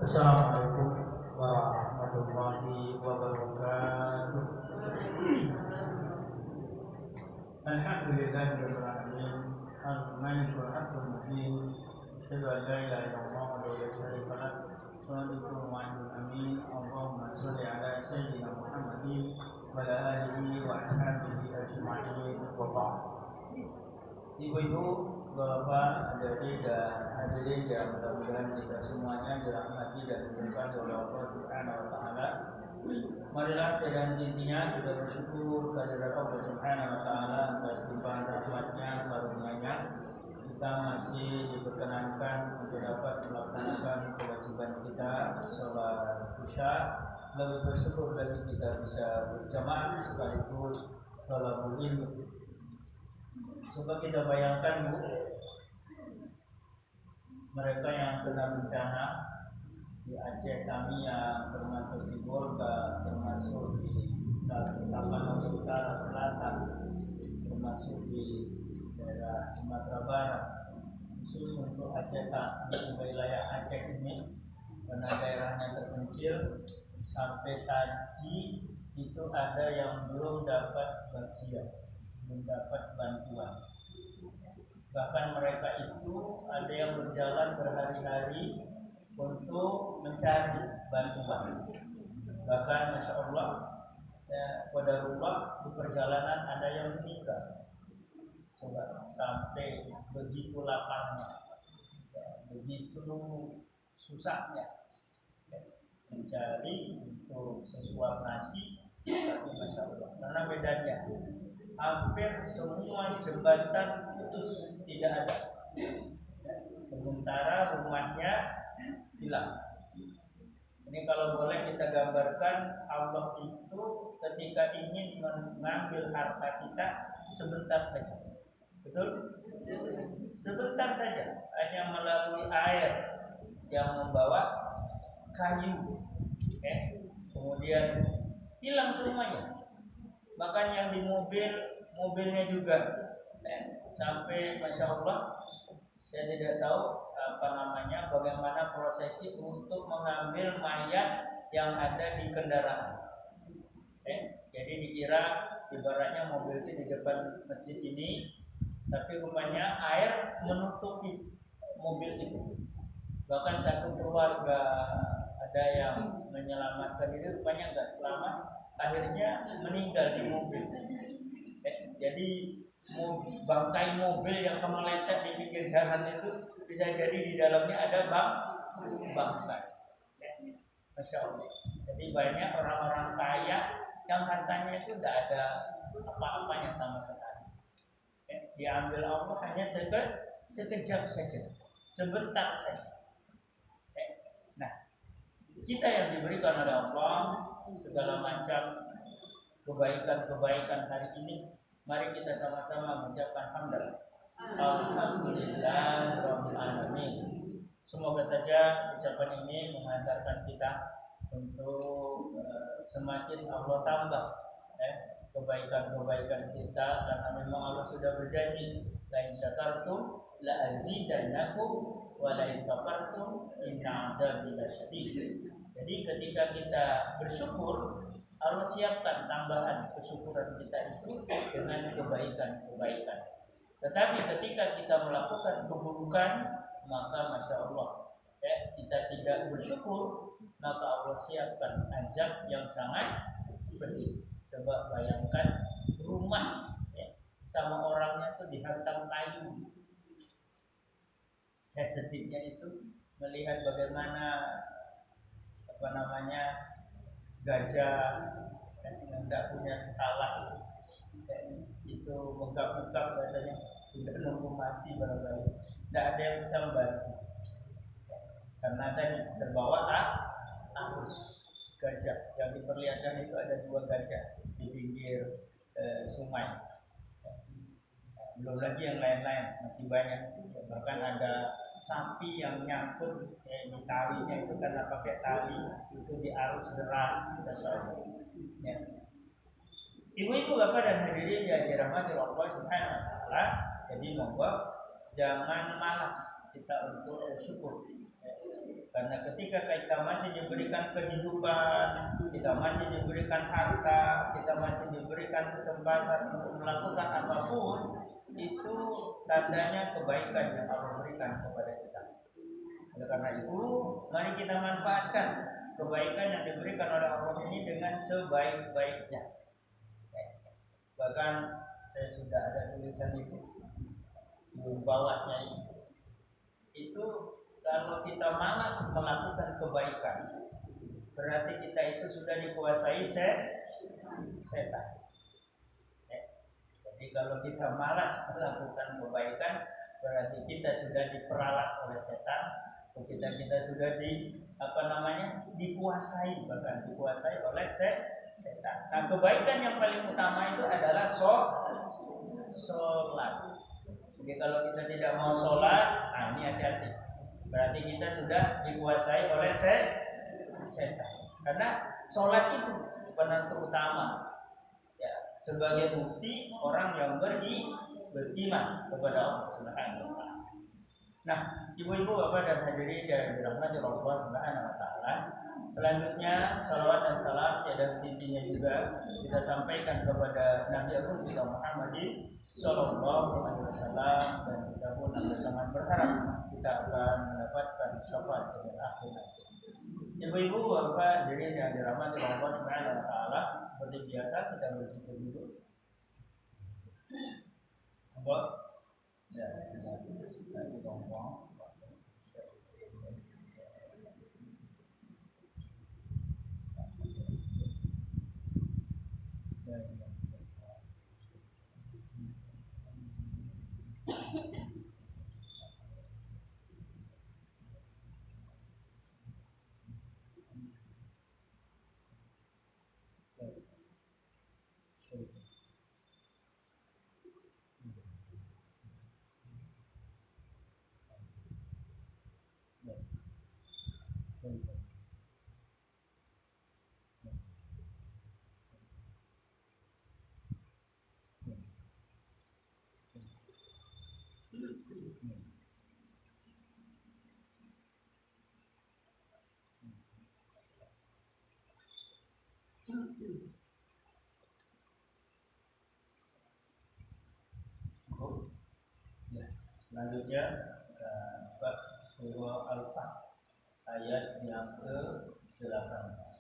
Assalamualaikum warahmatullahi wabarakatuh. Alhamdulillahirabbil alamin. Al-Malikul Haqqul Mubin. Asyhadu an la ilaha illallah wa la syarika lah. Shadiqul wa'idul amin. Allahumma shalli ala sayyidina Muhammadin wa ala alihi wa ashabihi ajma'in. Wa ba'd. Ibu-ibu, bapak, adik-adik dan hadirin yang mudah-mudahan kita semuanya dirahmati dan diberkahi oleh Allah Subhanahu wa taala. Marilah dengan intinya kita bersyukur kehadirat Allah Subhanahu wa taala atas limpahan rahmatnya, karunia-Nya. Kita masih diperkenankan untuk dapat melaksanakan kewajiban kita sholat Isya. Lebih bersyukur lagi kita bisa berjamaah sekaligus sholawat ilmu. Coba kita bayangkan, Bu, mereka yang kena bencana di Aceh kami yang termasuk Sibolga, termasuk di Tapanuli Utara Selatan, termasuk di daerah Sumatera Barat, khusus untuk Aceh di wilayah Aceh ini karena daerahnya terpencil. Sampai tadi itu ada yang belum dapat bagian, mendapat bantuan. Bahkan mereka itu ada yang berjalan berhari-hari untuk mencari bantuan. Bahkan Masya Allah, qadarullah, di perjalanan ada yang meninggal. Coba sampai begitu lapangnya, begitu susahnya mencari untuk sesuap nasi. Tapi Masya Allah, karena bedanya hampir semua jembatan putus, tidak ada. Sementara rumahnya hilang. Ini kalau boleh kita gambarkan, Allah itu ketika ingin mengambil harta kita sebentar saja. Betul? Sebentar saja, hanya melalui air yang membawa kayu. Kemudian hilang semuanya. Bahkan yang di mobilnya juga sampai Masya Allah, saya tidak tahu bagaimana prosesi untuk mengambil mayat yang ada di kendaraan. Jadi dikira ibaratnya mobil itu di depan masjid ini, tapi rupanya air menutupi mobil itu. Bahkan satu keluarga ada yang menyelamatkan diri, rupanya nggak selamat, akhirnya meninggal di mobil. Jadi bangkai mobil yang kemeletet di pinggir jalan itu bisa jadi di dalamnya ada bangkai. Masya Allah. Jadi banyak orang-orang kaya yang hartanya itu tidak ada apa-apanya sama sekali. Diambil Allah hanya sekejap saja, sebentar saja. Nah, kita yang diberikan oleh Allah segala macam kebaikan-kebaikan hari ini, mari kita sama-sama mengucapkan hamdalah. Alhamdulillah rabbil alamin. Semoga saja ucapan ini mengantarkan kita untuk semakin Allah tambah kebaikan-kebaikan kita, karena memang Allah sudah berjanji, la in syakartum la azidannakum wa la in kafartum inna 'adzabi lasyadid. Jadi ketika kita bersyukur, Allah siapkan tambahan kesyukuran kita itu dengan kebaikan-kebaikan. Tetapi ketika kita melakukan keburukan, maka Masya Allah, kita tidak bersyukur, maka Allah siapkan azab yang sangat pedih. Coba bayangkan rumah sama orangnya itu dihantam kayu. Sensitifnya itu melihat bagaimana gajah yang tidak punya salah itu megap-megap, rasanya tidak nunggu mati barangkali, tidak ada yang bisa membantu karena tadi terbawa arus. Gajah yang diperlihatkan itu ada 2 gajah di pinggir sungai, belum lagi yang lain-lain masih banyak. Bahkan ada sapi yang nyangkut di talinya itu karena pakai tali itu di arus deras. Ya. Ibu-ibu, bapak dan hadirin yang dirahmati Allah Subhanahu wa taala, jadi monggo jangan malas kita untuk bersyukur. Karena ketika kita masih diberikan kehidupan, kita masih diberikan harta, kita masih diberikan kesempatan untuk melakukan apapun, itu tandanya kebaikan yang Allah berikan kepada kita. Oleh karena itu, mari kita manfaatkan kebaikan yang diberikan oleh Allah ini dengan sebaik-baiknya. Bahkan saya sudah ada tulisan itu di bawahnya itu kalau kita malas melakukan kebaikan, berarti kita itu sudah dikuasai setan. Jadi kalau kita malas melakukan kebaikan, berarti kita sudah diperalat oleh setan, atau kita sudah dikuasai, bahkan dikuasai oleh setan. Nah, kebaikan yang paling utama itu adalah sholat. Jadi kalau kita tidak mau sholat, nah ini hati-hati. Berarti kita sudah dikuasai oleh setan. Karena sholat itu penentu utama. Ya, sebagai bukti orang yang beriman kepada Allah Subhanahu wa taala. Nah, ibu-ibu, bapak dan hadirin yang dirahmati Allah Subhanahu wa taala, selanjutnya salawat dan salam tiada hentinya juga kita sampaikan kepada Nabi Agung kita Muhammad sallallahu alaihi wasallam, dan kita pun sangat berharap kita akan mendapatkan syafaat di akhir nanti. Ibu-ibu, bapak, hadirin yang dirahmati Allah Subhanahu wa taala, seperti biasa kita berzikir dulu. Apa? Ya, nanti ngomong. Selanjutnya surah Al-Fatih ayat yang ke-18.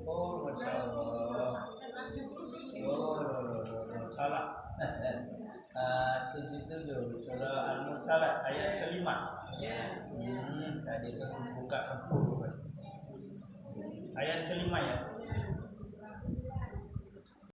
Oh, Masya Allah. Salah. 77 surah Al-Mursalat ayat ke-5. Tadi buka ayat ke-5 ya.